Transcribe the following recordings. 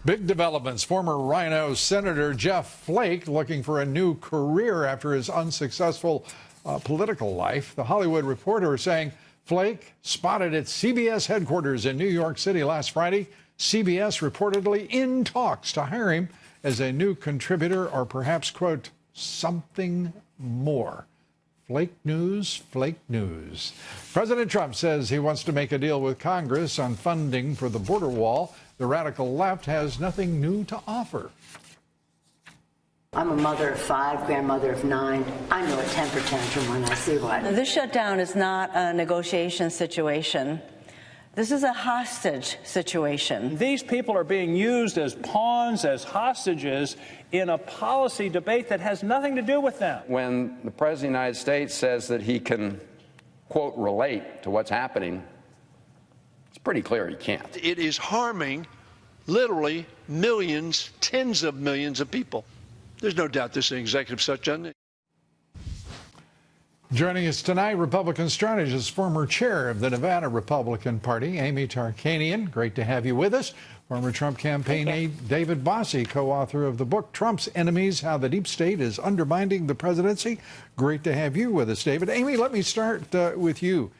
Big developments. Former Rhino Senator Jeff Flake looking for a new career after his unsuccessful political life. The Hollywood Reporter saying Flake spotted at CBS headquarters in New York City last Friday. CBS reportedly in talks to hire him as a new contributor or perhaps, quote, something more. Flake news, flake news. President Trump says he wants to make a deal with Congress on funding for the border wall. The radical left has nothing new to offer. I'm a mother of 5, grandmother of 9. I know a temper tantrum when I see one. This shutdown is not a negotiation situation. This is a hostage situation. These people are being used as pawns, as hostages, in a policy debate that has nothing to do with them. When the President of the United States says that he can, quote, relate to what's happening, it's pretty clear he can't. It is harming literally millions, tens of millions of people. There's no doubt this is an executive session. Joining us tonight, Republican strategist, former chair of the Nevada Republican Party, Amy Tarkanian. Great to have you with us. Former Trump campaign aide David Bossie, co-author of the book Trump's Enemies, How the Deep State is Undermining the Presidency. Great to have you with us, David. Amy, let me start with you.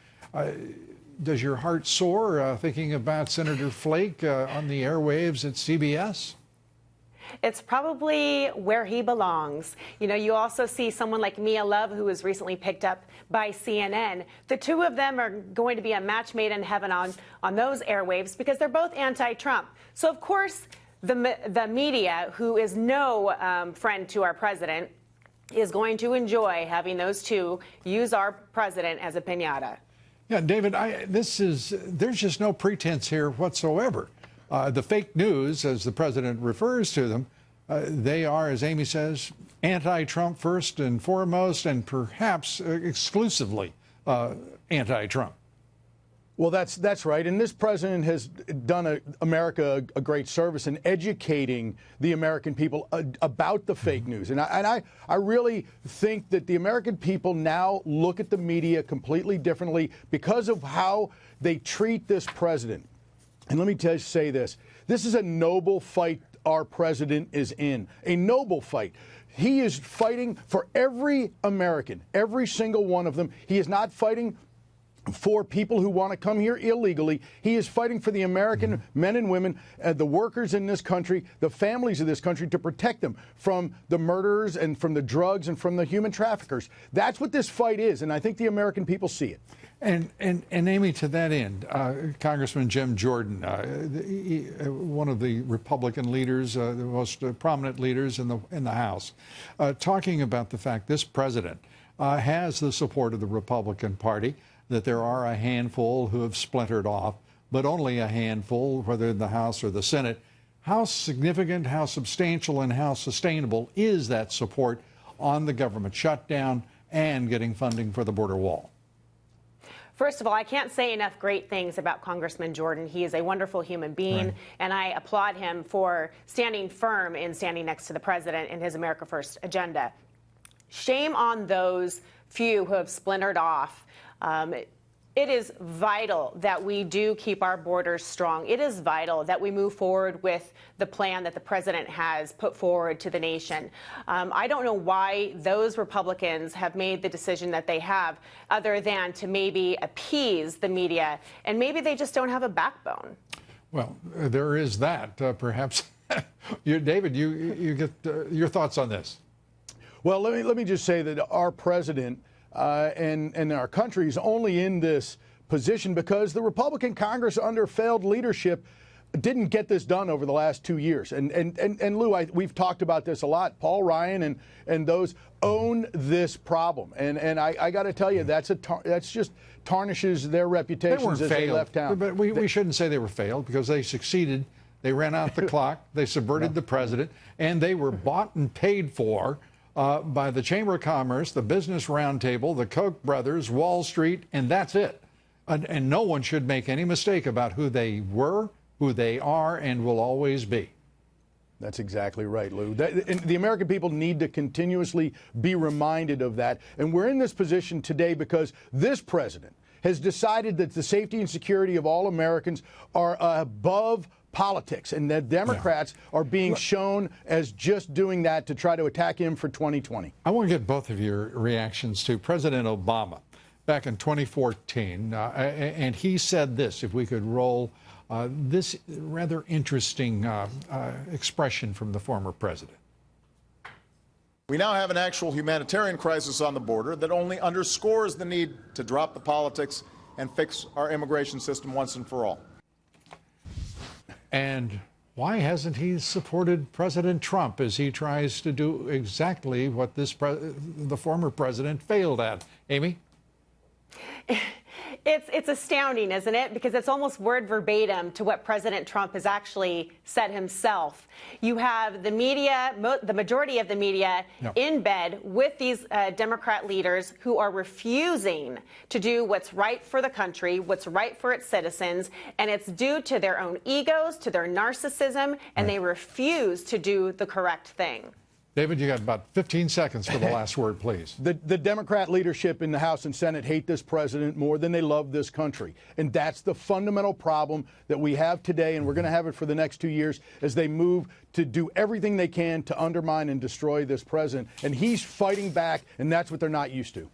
Does your heart soar thinking about Senator Flake on the airwaves at CBS? It's probably where he belongs. You know, you also see someone like Mia Love, who was recently picked up by CNN. The two of them are going to be a match made in heaven on those airwaves because they're both anti-Trump. So, of course, the media, who is no friend to our president, is going to enjoy having those two use our president as a piñata. Yeah, David, there's just no pretense here whatsoever. The fake news, as the president refers to them, they are, as Amy says, anti-Trump first and foremost, and perhaps exclusively anti-Trump. Well, that's right. And this president has done America a great service in educating the American people about the fake news. And I really think that the American people now look at the media completely differently because of how they treat this president. And let me say this. This is a noble fight our president is in, a noble fight. He is fighting for every American, every single one of them. He is not fighting for people who want to come here illegally. He is fighting for the American men and women, the workers in this country, the families of this country, to protect them from the murderers and from the drugs and from the human traffickers. That's what this fight is, and I think the American people see it. And Amy, to that end, Congressman Jim Jordan, one of the Republican leaders, the most prominent leaders in the House, talking about the fact this president has the support of the Republican Party, that there are a handful who have splintered off, but only a handful, whether in the House or the Senate. How significant, how substantial, and how sustainable is that support on the government shutdown and getting funding for the border wall? First of all, I can't say enough great things about Congressman Jordan. He is a wonderful human being, and I applaud him for standing firm in standing next to the president in his America First agenda. Shame on those few who have splintered off. It is vital that we do keep our borders strong. It is vital that we move forward with the plan that the president has put forward to the nation. I don't know why those Republicans have made the decision that they have, other than to maybe appease the media, and maybe they just don't have a backbone. Well, there is that. Perhaps, David, you get your thoughts on this. Well, let me just say that our president and our country is only in this position because the Republican Congress, under failed leadership, didn't get this done over the last 2 years. And Lou, we've talked about this a lot. Paul Ryan and those own this problem. And I got to tell you, that's just tarnishes their reputations as they left town. But we shouldn't say they were failed, because they succeeded. They ran out the clock. They subverted the president, and they were bought and paid for by the Chamber of Commerce, the Business Roundtable, the Koch brothers, Wall Street, and that's it. And no one should make any mistake about who they were, who they are, and will always be. That's exactly right, Lou. The American people need to continuously be reminded of that. And we're in this position today because this president has decided that the safety and security of all Americans are above politics, and the Democrats are being shown as just doing that to try to attack him for 2020. I want to get both of your reactions to President Obama back in 2014, and he said this, if we could roll this rather interesting expression from the former president. We now have an actual humanitarian crisis on the border that only underscores the need to drop the politics and fix our immigration system once and for all. And why hasn't he supported President Trump as he tries to do exactly what the former president failed at? Amy? It's astounding, isn't it? Because it's almost word verbatim to what President Trump has actually said himself. You have the media, the majority of the media, in bed with these Democrat leaders who are refusing to do what's right for the country, what's right for its citizens, and it's due to their own egos, to their narcissism, and they refuse to do the correct thing. David, you got about 15 seconds for the last word, please. The Democrat leadership in the House and Senate hate this president more than they love this country. And that's the fundamental problem that we have today, and we're going to have it for the next 2 years as they move to do everything they can to undermine and destroy this president. And he's fighting back, and that's what they're not used to.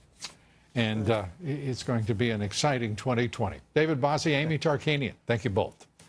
And it's going to be an exciting 2020. David Bossie, Amy Tarkanian, thank you both.